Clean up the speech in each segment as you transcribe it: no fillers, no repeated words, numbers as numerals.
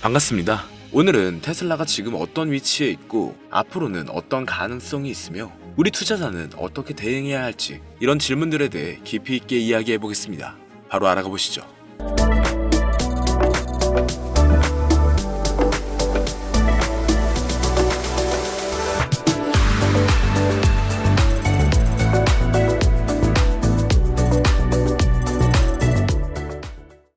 반갑습니다. 오늘은 테슬라가 지금 어떤 위치에 있고 앞으로는 어떤 가능성이 있으며 우리 투자자는 어떻게 대응해야 할지 이런 질문들에 대해 깊이 있게 이야기해 보겠습니다. 바로 알아가 보시죠.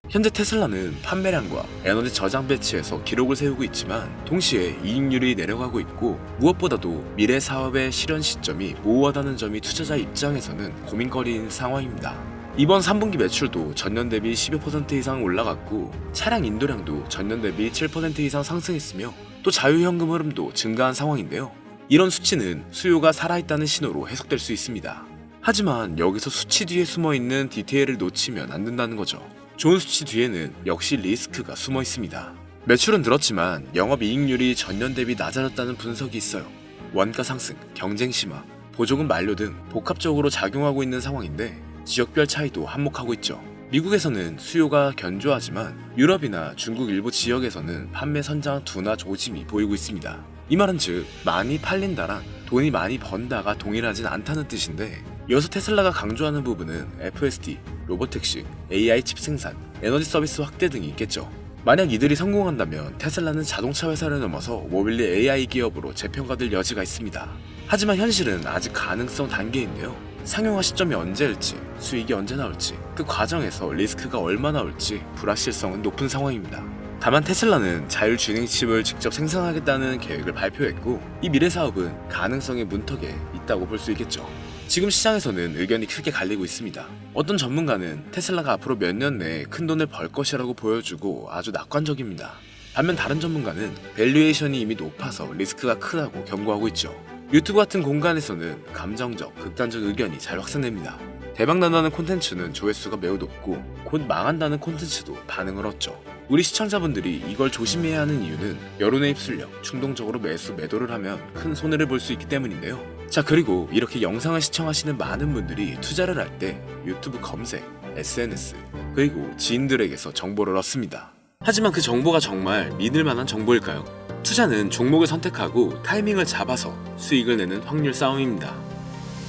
현재 테슬라는 판매량과 에너지 저장 배치에서 기록을 세우고 있지만 동시에 이익률이 내려가고 있고 무엇보다도 미래 사업의 실현 시점이 모호하다는 점이 투자자 입장에서는 고민거리인 상황입니다. 이번 3분기 매출도 전년 대비 12% 이상 올라갔고 차량 인도량도 전년 대비 7% 이상 상승했으며 또 자유현금 흐름도 증가한 상황인데요. 이런 수치는 수요가 살아있다는 신호로 해석될 수 있습니다. 하지만 여기서 수치 뒤에 숨어있는 디테일을 놓치면 안 된다는 거죠. 좋은 수치 뒤에는 역시 리스크가 숨어 있습니다. 매출은 늘었지만 영업이익률이 전년 대비 낮아졌다는 분석이 있어요. 원가 상승, 경쟁 심화, 보조금 만료 등 복합적으로 작용하고 있는 상황인데 지역별 차이도 한몫하고 있죠. 미국에서는 수요가 견조하지만 유럽이나 중국 일부 지역에서는 판매 선장 둔화 조짐이 보이고 있습니다. 이 말은 즉 많이 팔린다랑 돈이 많이 번다가 동일하진 않다는 뜻인데 이어서 테슬라가 강조하는 부분은 FSD, 로보택시, AI 칩 생산, 에너지 서비스 확대 등이 있겠죠. 만약 이들이 성공한다면 테슬라는 자동차 회사를 넘어서 모빌리 AI 기업으로 재평가될 여지가 있습니다. 하지만 현실은 아직 가능성 단계인데요. 상용화 시점이 언제일지, 수익이 언제 나올지, 그 과정에서 리스크가 얼마나 올지 불확실성은 높은 상황입니다. 다만 테슬라는 자율주행 칩을 직접 생산하겠다는 계획을 발표했고 이 미래 사업은 가능성의 문턱에 있다고 볼 수 있겠죠. 지금 시장에서는 의견이 크게 갈리고 있습니다. 어떤 전문가는 테슬라가 앞으로 몇 년 내에 큰 돈을 벌 것이라고 보여주고 아주 낙관적입니다. 반면 다른 전문가는 밸류에이션이 이미 높아서 리스크가 크다고 경고하고 있죠. 유튜브 같은 공간에서는 감정적, 극단적 의견이 잘 확산됩니다. 대박난다는 콘텐츠는 조회수가 매우 높고 곧 망한다는 콘텐츠도 반응을 얻죠. 우리 시청자분들이 이걸 조심해야 하는 이유는 여론의 휩쓸려 충동적으로 매도를 하면 큰 손해를 볼 수 있기 때문인데요. 자, 그리고 이렇게 영상을 시청하시는 많은 분들이 투자를 할 때 유튜브 검색, SNS, 그리고 지인들에게서 정보를 얻습니다. 하지만 그 정보가 정말 믿을 만한 정보일까요? 투자는 종목을 선택하고 타이밍을 잡아서 수익을 내는 확률 싸움입니다.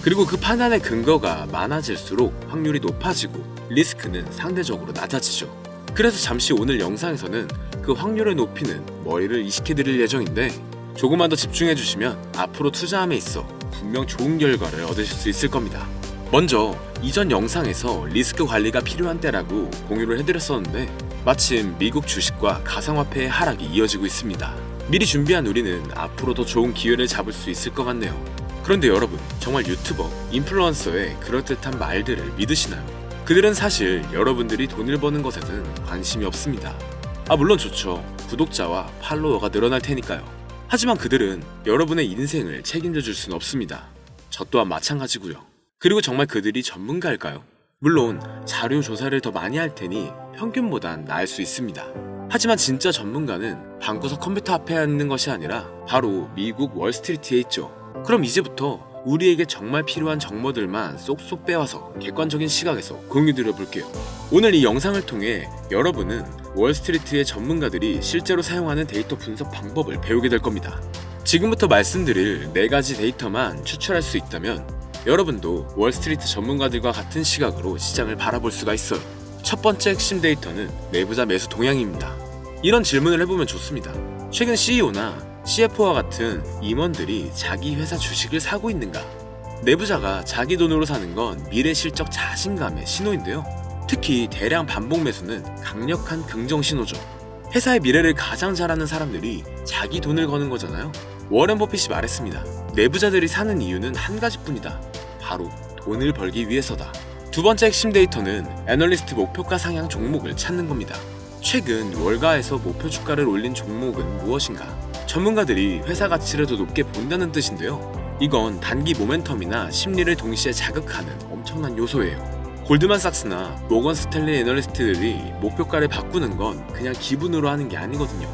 그리고 그 판단의 근거가 많아질수록 확률이 높아지고 리스크는 상대적으로 낮아지죠. 그래서 잠시 오늘 영상에서는 그 확률을 높이는 머리를 이식해드릴 예정인데 조금만 더 집중해주시면 앞으로 투자함에 있어 분명 좋은 결과를 얻으실 수 있을 겁니다. 먼저 이전 영상에서 리스크 관리가 필요한 때라고 공유를 해드렸었는데 마침 미국 주식과 가상화폐의 하락이 이어지고 있습니다. 미리 준비한 우리는 앞으로 더 좋은 기회를 잡을 수 있을 것 같네요. 그런데 여러분, 정말 유튜버, 인플루언서의 그럴듯한 말들을 믿으시나요? 그들은 사실 여러분들이 돈을 버는 것에는 관심이 없습니다. 물론 좋죠. 구독자와 팔로워가 늘어날 테니까요. 하지만 그들은 여러분의 인생을 책임져 줄 수는 없습니다. 저 또한 마찬가지고요. 그리고 정말 그들이 전문가일까요? 물론 자료 조사를 더 많이 할 테니 평균보단 나을 수 있습니다. 하지만 진짜 전문가는 방구석 컴퓨터 앞에 앉는 것이 아니라 바로 미국 월스트리트에 있죠. 그럼 이제부터 우리에게 정말 필요한 정보들만 쏙쏙 빼와서 객관적인 시각에서 공유드려 볼게요. 오늘 이 영상을 통해 여러분은 월스트리트의 전문가들이 실제로 사용하는 데이터 분석 방법을 배우게 될 겁니다. 지금부터 말씀드릴 4가지 데이터만 추출할 수 있다면 여러분도 월스트리트 전문가들과 같은 시각으로 시장을 바라볼 수가 있어요. 첫 번째 핵심 데이터는 내부자 매수 동향입니다. 이런 질문을 해보면 좋습니다. 최근 CEO나 CFO와 같은 임원들이 자기 회사 주식을 사고 있는가? 내부자가 자기 돈으로 사는 건 미래 실적 자신감의 신호인데요. 특히 대량 반복 매수는 강력한 긍정 신호죠. 회사의 미래를 가장 잘 아는 사람들이 자기 돈을 거는 거잖아요. 워렌 버핏이 말했습니다. 내부자들이 사는 이유는 한 가지뿐이다. 바로 돈을 벌기 위해서다. 두 번째 핵심 데이터는 애널리스트 목표가 상향 종목을 찾는 겁니다. 최근 월가에서 목표 주가를 올린 종목은 무엇인가? 전문가들이 회사 가치를 더 높게 본다는 뜻인데요. 이건 단기 모멘텀이나 심리를 동시에 자극하는 엄청난 요소예요. 골드만삭스나 모건 스탠리 애널리스트들이 목표가를 바꾸는 건 그냥 기분으로 하는 게 아니거든요.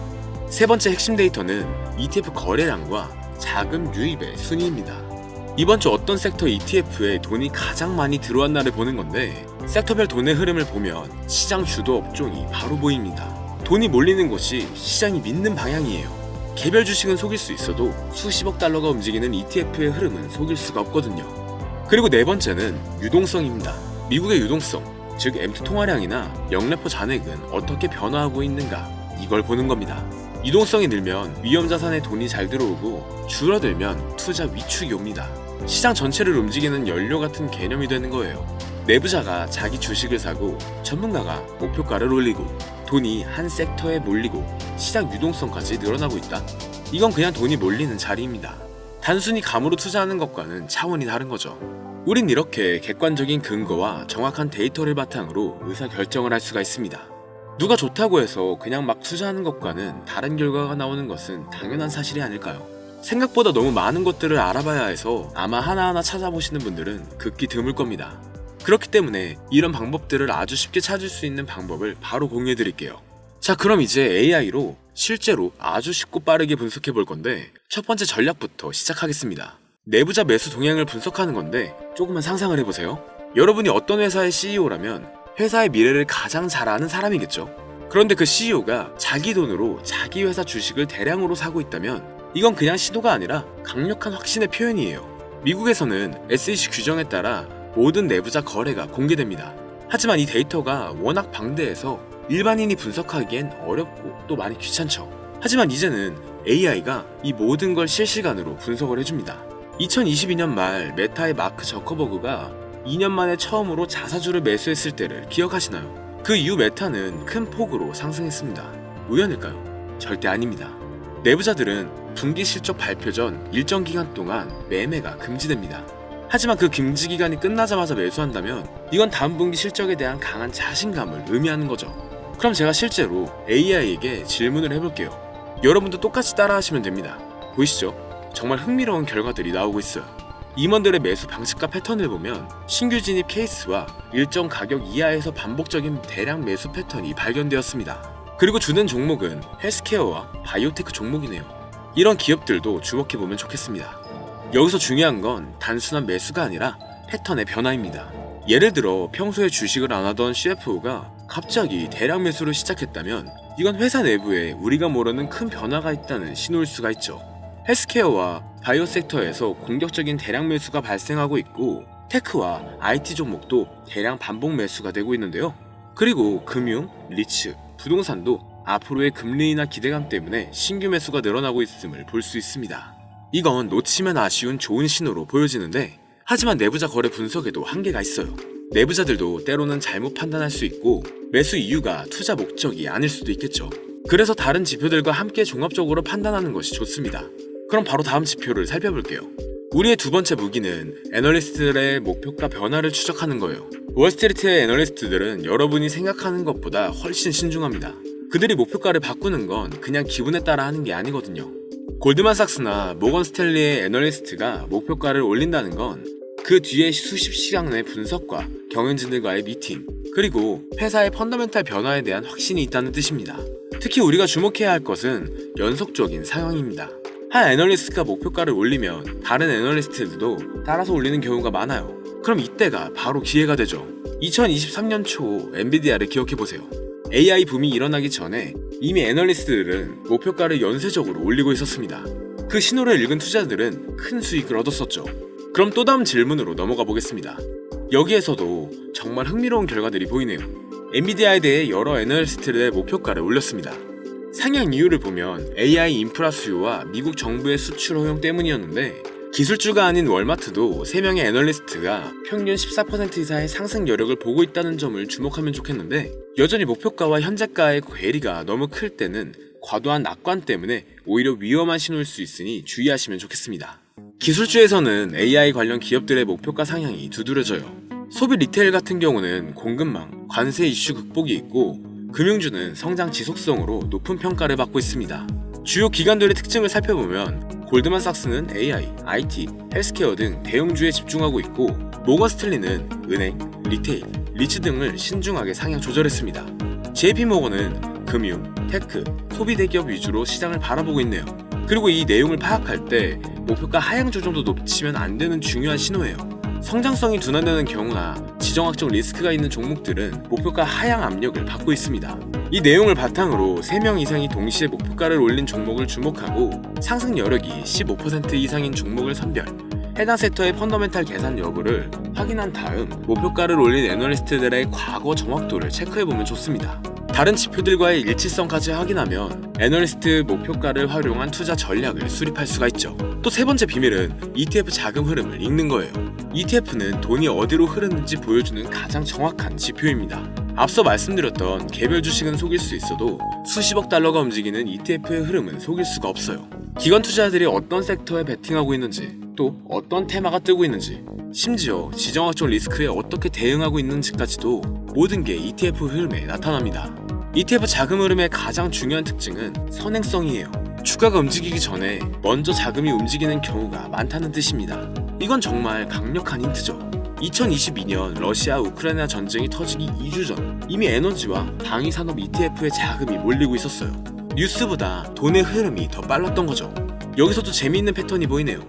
세 번째 핵심 데이터는 ETF 거래량과 자금 유입의 순위입니다. 이번 주 어떤 섹터 ETF에 돈이 가장 많이 들어왔나를 보는 건데 섹터별 돈의 흐름을 보면 시장 주도 업종이 바로 보입니다. 돈이 몰리는 것이 시장이 믿는 방향이에요. 개별 주식은 속일 수 있어도 수십억 달러가 움직이는 ETF의 흐름은 속일 수가 없거든요. 그리고 네 번째는 유동성입니다. 미국의 유동성, 즉 M2 통화량이나 영래포 잔액은 어떻게 변화하고 있는가, 이걸 보는 겁니다. 유동성이 늘면 위험 자산에 돈이 잘 들어오고 줄어들면 투자 위축이 옵니다. 시장 전체를 움직이는 연료 같은 개념이 되는 거예요. 내부자가 자기 주식을 사고 전문가가 목표가를 올리고 돈이 한 섹터에 몰리고 시장 유동성까지 늘어나고 있다. 이건 그냥 돈이 몰리는 자리입니다. 단순히 감으로 투자하는 것과는 차원이 다른 거죠. 우린 이렇게 객관적인 근거와 정확한 데이터를 바탕으로 의사결정을 할 수가 있습니다. 누가 좋다고 해서 그냥 막 투자하는 것과는 다른 결과가 나오는 것은 당연한 사실이 아닐까요? 생각보다 너무 많은 것들을 알아봐야 해서 아마 하나하나 찾아보시는 분들은 극히 드물 겁니다. 그렇기 때문에 이런 방법들을 아주 쉽게 찾을 수 있는 방법을 바로 공유해 드릴게요. 자, 그럼 이제 AI로 실제로 아주 쉽고 빠르게 분석해 볼 건데, 첫 번째 전략부터 시작하겠습니다. 내부자 매수 동향을 분석하는 건데 조금만 상상을 해보세요. 여러분이 어떤 회사의 CEO라면 회사의 미래를 가장 잘 아는 사람이겠죠. 그런데 그 CEO가 자기 돈으로 자기 회사 주식을 대량으로 사고 있다면 이건 그냥 시도가 아니라 강력한 확신의 표현이에요. 미국에서는 SEC 규정에 따라 모든 내부자 거래가 공개됩니다. 하지만 이 데이터가 워낙 방대해서 일반인이 분석하기엔 어렵고 또 많이 귀찮죠. 하지만 이제는 AI가 이 모든 걸 실시간으로 분석을 해줍니다. 2022년 말 메타의 마크 저커버그가 2년 만에 처음으로 자사주를 매수했을 때를 기억하시나요? 그 이후 메타는 큰 폭으로 상승했습니다. 우연일까요? 절대 아닙니다. 내부자들은 분기 실적 발표 전 일정 기간 동안 매매가 금지됩니다. 하지만 그 금지 기간이 끝나자마자 매수한다면 이건 다음 분기 실적에 대한 강한 자신감을 의미하는 거죠. 그럼 제가 실제로 AI에게 질문을 해볼게요. 여러분도 똑같이 따라하시면 됩니다. 보이시죠? 정말 흥미로운 결과들이 나오고 있어요. 임원들의 매수 방식과 패턴을 보면 신규 진입 케이스와 일정 가격 이하에서 반복적인 대량 매수 패턴이 발견되었습니다. 그리고 주된 종목은 헬스케어와 바이오테크 종목이네요. 이런 기업들도 주목해보면 좋겠습니다. 여기서 중요한 건 단순한 매수가 아니라 패턴의 변화입니다. 예를 들어 평소에 주식을 안 하던 CFO가 갑자기 대량 매수를 시작했다면 이건 회사 내부에 우리가 모르는 큰 변화가 있다는 신호일 수가 있죠. 헬스케어와 바이오 섹터에서 공격적인 대량 매수가 발생하고 있고 테크와 IT 종목도 대량 반복 매수가 되고 있는데요. 그리고 금융, 리츠, 부동산도 앞으로의 금리 인하 기대감 때문에 신규 매수가 늘어나고 있음을 볼 수 있습니다. 이건 놓치면 아쉬운 좋은 신호로 보여지는데, 하지만 내부자 거래 분석에도 한계가 있어요. 내부자들도 때로는 잘못 판단할 수 있고 매수 이유가 투자 목적이 아닐 수도 있겠죠. 그래서 다른 지표들과 함께 종합적으로 판단하는 것이 좋습니다. 그럼 바로 다음 지표를 살펴볼게요. 우리의 두 번째 무기는 애널리스트들의 목표가 변화를 추적하는 거예요. 월스트리트의 애널리스트들은 여러분이 생각하는 것보다 훨씬 신중합니다. 그들이 목표가를 바꾸는 건 그냥 기분에 따라 하는 게 아니거든요. 골드만삭스나 모건 스탠리의 애널리스트가 목표가를 올린다는 건 그 뒤에 수십 시간의 분석과 경영진들과의 미팅, 그리고 회사의 펀더멘탈 변화에 대한 확신이 있다는 뜻입니다. 특히 우리가 주목해야 할 것은 연속적인 상황입니다. 한 애널리스트가 목표가를 올리면 다른 애널리스트들도 따라서 올리는 경우가 많아요. 그럼 이때가 바로 기회가 되죠. 2023년 초 엔비디아를 기억해보세요. AI 붐이 일어나기 전에 이미 애널리스트들은 목표가를 연쇄적으로 올리고 있었습니다. 그 신호를 읽은 투자자들은 큰 수익을 얻었었죠. 그럼 또 다음 질문으로 넘어가 보겠습니다. 여기에서도 정말 흥미로운 결과들이 보이네요. 엔비디아에 대해 여러 애널리스트들의 목표가를 올렸습니다. 상향 이유를 보면 AI 인프라 수요와 미국 정부의 수출 허용 때문이었는데, 기술주가 아닌 월마트도 3명의 애널리스트가 평균 14% 이상의 상승 여력을 보고 있다는 점을 주목하면 좋겠는데, 여전히 목표가와 현재가의 괴리가 너무 클 때는 과도한 낙관 때문에 오히려 위험한 신호일 수 있으니 주의하시면 좋겠습니다. 기술주에서는 AI 관련 기업들의 목표가 상향이 두드러져요. 소비 리테일 같은 경우는 공급망, 관세 이슈 극복이 있고, 금융주는 성장 지속성으로 높은 평가를 받고 있습니다. 주요 기관들의 특징을 살펴보면 골드만삭스는 AI, IT, 헬스케어 등 대형주에 집중하고 있고, 모건 스탠리는 은행, 리테일, 리츠 등을 신중하게 상향 조절했습니다. JP모건은 금융, 테크, 소비 대기업 위주로 시장을 바라보고 있네요. 그리고 이 내용을 파악할 때 목표가 하향 조정도 놓치면 안 되는 중요한 신호예요. 성장성이 둔화되는 경우나 지정학적 리스크가 있는 종목들은 목표가 하향 압력을 받고 있습니다. 이 내용을 바탕으로 3명 이상이 동시에 목표가를 올린 종목을 주목하고 상승 여력이 15% 이상인 종목을 선별, 해당 섹터의 펀더멘탈 계산 여부를 확인한 다음 목표가를 올린 애널리스트들의 과거 정확도를 체크해보면 좋습니다. 다른 지표들과의 일치성까지 확인하면 애널리스트 목표가를 활용한 투자 전략을 수립할 수가 있죠. 또 세 번째 비밀은 ETF 자금 흐름을 읽는 거예요. ETF는 돈이 어디로 흐르는지 보여주는 가장 정확한 지표입니다. 앞서 말씀드렸던 개별 주식은 속일 수 있어도 수십억 달러가 움직이는 ETF의 흐름은 속일 수가 없어요. 기관 투자자들이 어떤 섹터에 베팅하고 있는지, 또 어떤 테마가 뜨고 있는지, 심지어 지정학적 리스크에 어떻게 대응하고 있는지까지도 모든 게 ETF 흐름에 나타납니다. ETF 자금 흐름의 가장 중요한 특징은 선행성이에요. 주가가 움직이기 전에 먼저 자금이 움직이는 경우가 많다는 뜻입니다. 이건 정말 강력한 힌트죠. 2022년 러시아 우크라이나 전쟁이 터지기 2주 전 이미 에너지와 방위산업 ETF에 자금이 몰리고 있었어요. 뉴스보다 돈의 흐름이 더 빨랐던 거죠. 여기서도 재미있는 패턴이 보이네요.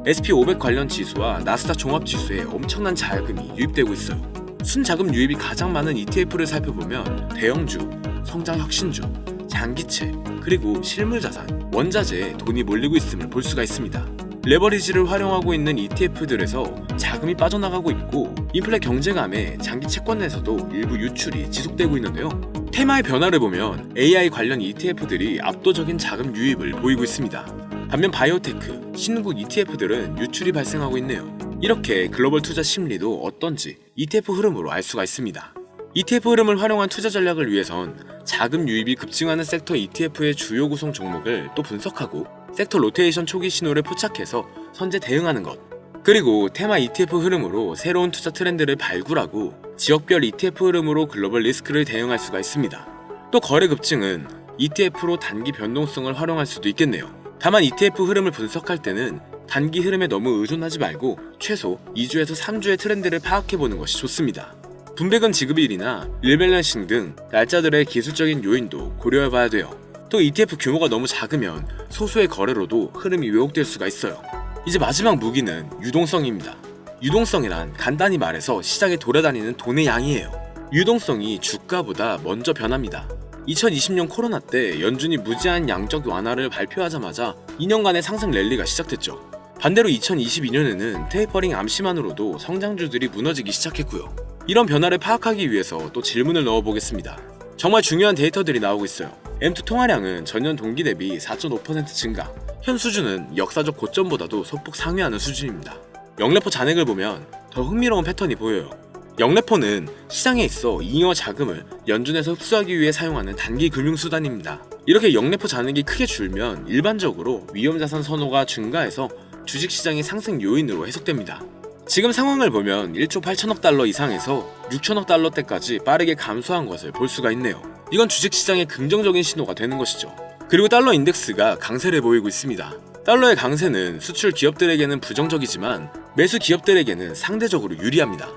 SP500 관련 지수와 나스닥 종합지수에 엄청난 자금이 유입되고 있어요. 순자금 유입이 가장 많은 ETF를 살펴보면 대형주, 성장혁신주, 장기채, 그리고 실물자산, 원자재에 돈이 몰리고 있음을 볼 수가 있습니다. 레버리지를 활용하고 있는 ETF들에서 자금이 빠져나가고 있고 인플레 경제감에 장기 채권에서도 일부 유출이 지속되고 있는데요. 테마의 변화를 보면 AI 관련 ETF들이 압도적인 자금 유입을 보이고 있습니다. 반면 바이오테크, 신흥국 ETF들은 유출이 발생하고 있네요. 이렇게 글로벌 투자 심리도 어떤지 ETF 흐름으로 알 수가 있습니다. ETF 흐름을 활용한 투자 전략을 위해선 자금 유입이 급증하는 섹터 ETF의 주요 구성 종목을 또 분석하고 섹터 로테이션 초기 신호를 포착해서 선제 대응하는 것, 그리고 테마 ETF 흐름으로 새로운 투자 트렌드를 발굴하고 지역별 ETF 흐름으로 글로벌 리스크를 대응할 수가 있습니다. 또 거래 급증은 ETF로 단기 변동성을 활용할 수도 있겠네요. 다만 ETF 흐름을 분석할 때는 단기 흐름에 너무 의존하지 말고 최소 2주에서 3주의 트렌드를 파악해보는 것이 좋습니다. 분배금 지급일이나 릴밸런싱 등 날짜들의 기술적인 요인도 고려해봐야 돼요. 또 ETF 규모가 너무 작으면 소수의 거래로도 흐름이 왜곡될 수가 있어요. 이제 마지막 무기는 유동성입니다. 유동성이란 간단히 말해서 시장에 돌아다니는 돈의 양이에요. 유동성이 주가보다 먼저 변합니다. 2020년 코로나 때 연준이 무제한 양적 완화를 발표하자마자 2년간의 상승 랠리가 시작됐죠. 반대로 2022년에는 테이퍼링 암시만으로도 성장주들이 무너지기 시작했고요. 이런 변화를 파악하기 위해서 또 질문을 넣어보겠습니다. 정말 중요한 데이터들이 나오고 있어요. M2 통화량은 전년 동기 대비 4.5% 증가, 현 수준은 역사적 고점보다도 소폭 상회하는 수준입니다. 영래포 잔액을 보면 더 흥미로운 패턴이 보여요. 영래포는 시장에 있어 잉여 자금을 연준에서 흡수하기 위해 사용하는 단기 금융수단입니다. 이렇게 영래포 잔액이 크게 줄면 일반적으로 위험자산 선호가 증가해서 주식시장의 상승 요인으로 해석됩니다. 지금 상황을 보면 1조 8천억 달러 이상에서 6천억 달러대까지 빠르게 감소한 것을 볼 수가 있네요. 이건 주식시장의 긍정적인 신호가 되는 것이죠. 그리고 달러 인덱스가 강세를 보이고 있습니다. 달러의 강세는 수출 기업들에게는 부정적이지만 매수 기업들에게는 상대적으로 유리합니다.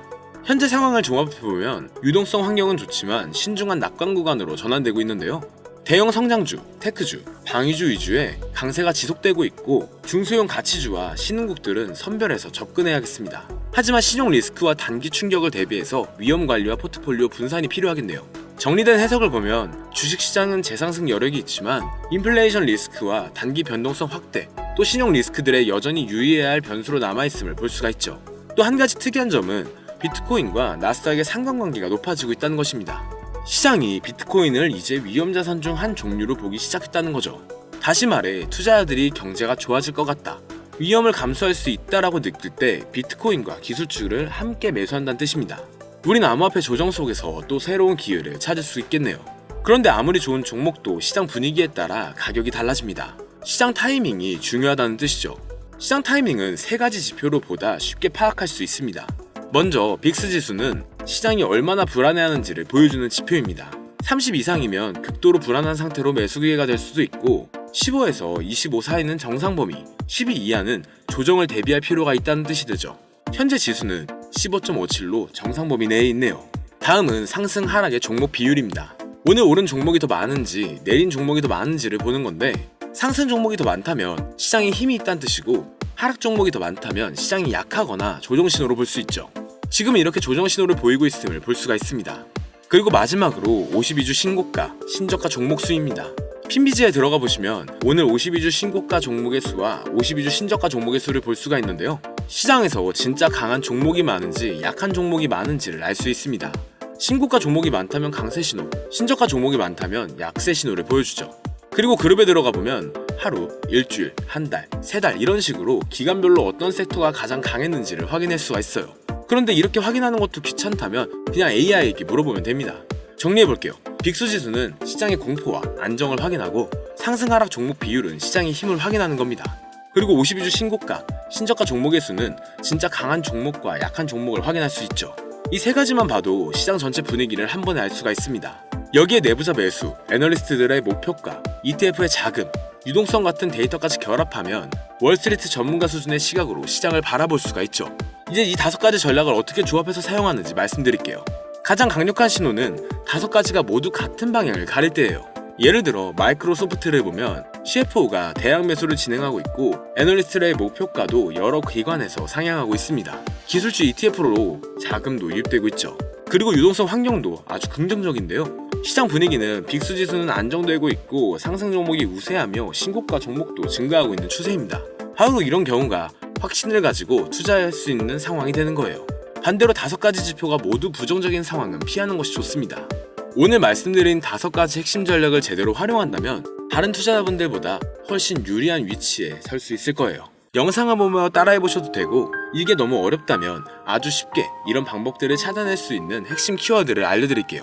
현재 상황을 종합해보면 유동성 환경은 좋지만 신중한 낙관 구간으로 전환되고 있는데요. 대형 성장주, 테크주, 방위주 위주의 강세가 지속되고 있고 중소형 가치주와 신흥국들은 선별해서 접근해야겠습니다. 하지만 신용 리스크와 단기 충격을 대비해서 위험 관리와 포트폴리오 분산이 필요하겠네요. 정리된 해석을 보면 주식시장은 재상승 여력이 있지만 인플레이션 리스크와 단기 변동성 확대, 또 신용 리스크들에 여전히 유의해야 할 변수로 남아있음을 볼 수가 있죠. 또 한 가지 특이한 점은 비트코인과 나스닥의 상관관계가 높아지고 있다는 것입니다. 시장이 비트코인을 이제 위험자산 중 한 종류로 보기 시작했다는 거죠. 다시 말해 투자자들이 경제가 좋아질 것 같다, 위험을 감수할 수 있다라고 느낄 때 비트코인과 기술주를 함께 매수한다는 뜻입니다. 우린 암호화폐 조정 속에서 또 새로운 기회를 찾을 수 있겠네요. 그런데 아무리 좋은 종목도 시장 분위기에 따라 가격이 달라집니다. 시장 타이밍이 중요하다는 뜻이죠. 시장 타이밍은 세 가지 지표로 보다 쉽게 파악할 수 있습니다. 먼저 빅스 지수는 시장이 얼마나 불안해하는지를 보여주는 지표입니다. 30 이상이면 극도로 불안한 상태로 매수 기회가 될 수도 있고 15에서 25 사이는 정상 범위, 12 이하는 조정을 대비할 필요가 있다는 뜻이 되죠. 현재 지수는 15.57로 정상 범위 내에 있네요. 다음은 상승 하락의 종목 비율입니다. 오늘 오른 종목이 더 많은지 내린 종목이 더 많은지를 보는 건데 상승 종목이 더 많다면 시장에 힘이 있다는 뜻이고 하락 종목이 더 많다면 시장이 약하거나 조정 신호로 볼 수 있죠. 지금 이렇게 조정 신호를 보이고 있음을 볼 수가 있습니다. 그리고 마지막으로 52주 신고가, 신저가 종목 수입니다. 핀비지에 들어가 보시면 오늘 52주 신고가 종목의 수와 52주 신저가 종목의 수를 볼 수가 있는데요. 시장에서 진짜 강한 종목이 많은지 약한 종목이 많은지를 알 수 있습니다. 신고가 종목이 많다면 강세 신호, 신저가 종목이 많다면 약세 신호를 보여주죠. 그리고 그룹에 들어가 보면 하루, 일주일, 한 달, 세 달 이런 식으로 기간별로 어떤 섹터가 가장 강했는지를 확인할 수가 있어요. 그런데 이렇게 확인하는 것도 귀찮다면 그냥 AI에게 물어보면 됩니다. 정리해볼게요. 빅수지수는 시장의 공포와 안정을 확인하고 상승 하락 종목 비율은 시장의 힘을 확인하는 겁니다. 그리고 52주 신고가, 신저가 종목의 수는 진짜 강한 종목과 약한 종목을 확인할 수 있죠. 이 세 가지만 봐도 시장 전체 분위기를 한 번에 알 수가 있습니다. 여기에 내부자 매수, 애널리스트들의 목표가, ETF의 자금, 유동성 같은 데이터까지 결합하면 월스트리트 전문가 수준의 시각으로 시장을 바라볼 수가 있죠. 이제 이 5가지 전략을 어떻게 조합해서 사용하는지 말씀드릴게요. 가장 강력한 신호는 5가지가 모두 같은 방향을 가릴 때예요. 예를 들어 마이크로소프트를 보면 CFO가 대량 매수를 진행하고 있고 애널리스트의 목표가도 여러 기관에서 상향하고 있습니다. 기술주 ETF로 자금도 유입되고 있죠. 그리고 유동성 환경도 아주 긍정적인데요. 시장 분위기는 빅수지수는 안정되고 있고 상승 종목이 우세하며 신고가 종목도 증가하고 있는 추세입니다. 바로 이런 경우가 확신을 가지고 투자할 수 있는 상황이 되는 거예요. 반대로 5가지 지표가 모두 부정적인 상황은 피하는 것이 좋습니다. 오늘 말씀드린 5가지 핵심 전략을 제대로 활용한다면 다른 투자자분들보다 훨씬 유리한 위치에 설 수 있을 거예요. 영상을 보며 따라해보셔도 되고 이게 너무 어렵다면 아주 쉽게 이런 방법들을 찾아낼 수 있는 핵심 키워드를 알려드릴게요.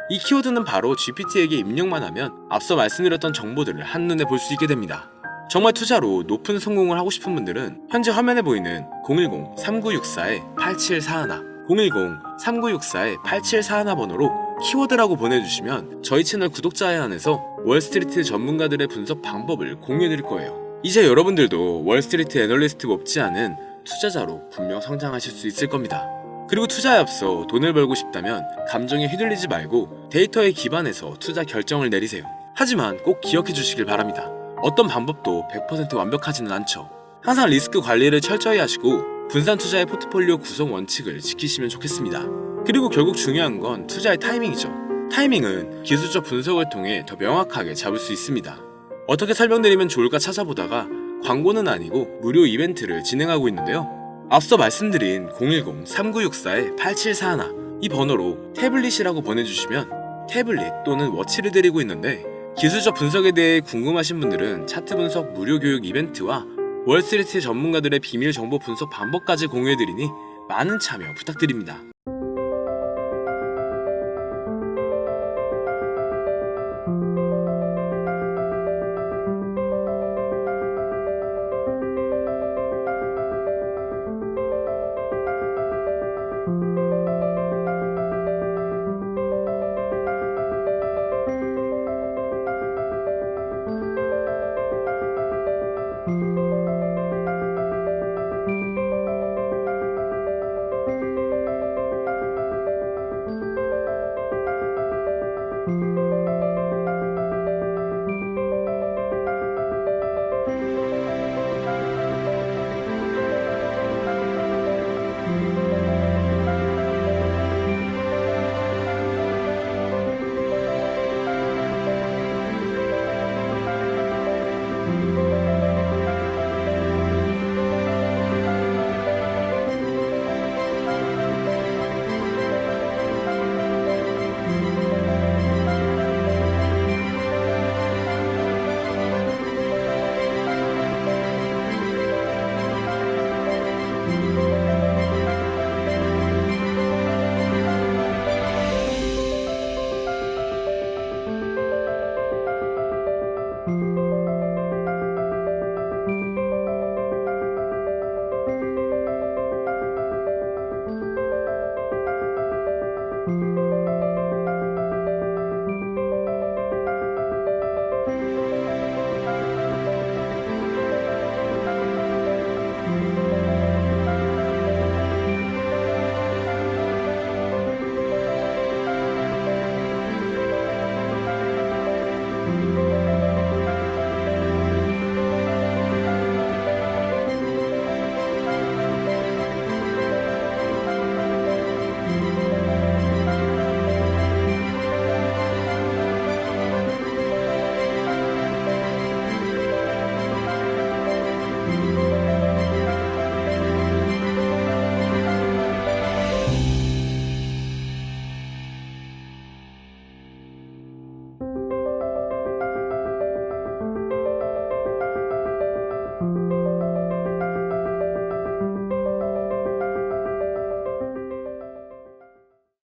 이 키워드는 바로 GPT에게 입력만 하면 앞서 말씀드렸던 정보들을 한눈에 볼 수 있게 됩니다. 정말 투자로 높은 성공을 하고 싶은 분들은 현재 화면에 보이는 010-3964-8741 010-3964-8741 번호로 키워드라고 보내주시면 저희 채널 구독자 제한에서 월스트리트 전문가들의 분석 방법을 공유해드릴 거예요. 이제 여러분들도 월스트리트 애널리스트 못지 않은 투자자로 분명 성장하실 수 있을 겁니다. 그리고 투자에 앞서 돈을 벌고 싶다면 감정에 휘둘리지 말고 데이터에 기반해서 투자 결정을 내리세요. 하지만 꼭 기억해 주시길 바랍니다. 어떤 방법도 100% 완벽하지는 않죠. 항상 리스크 관리를 철저히 하시고 분산 투자의 포트폴리오 구성 원칙을 지키시면 좋겠습니다. 그리고 결국 중요한 건 투자의 타이밍이죠. 타이밍은 기술적 분석을 통해 더 명확하게 잡을 수 있습니다. 어떻게 설명드리면 좋을까 찾아보다가 광고는 아니고 무료 이벤트를 진행하고 있는데요. 앞서 말씀드린 010-3964-8741 이 번호로 태블릿이라고 보내주시면 태블릿 또는 워치를 드리고 있는데 기술적 분석에 대해 궁금하신 분들은 차트 분석 무료 교육 이벤트와 월스트리트 전문가들의 비밀 정보 분석 방법까지 공유해드리니 많은 참여 부탁드립니다.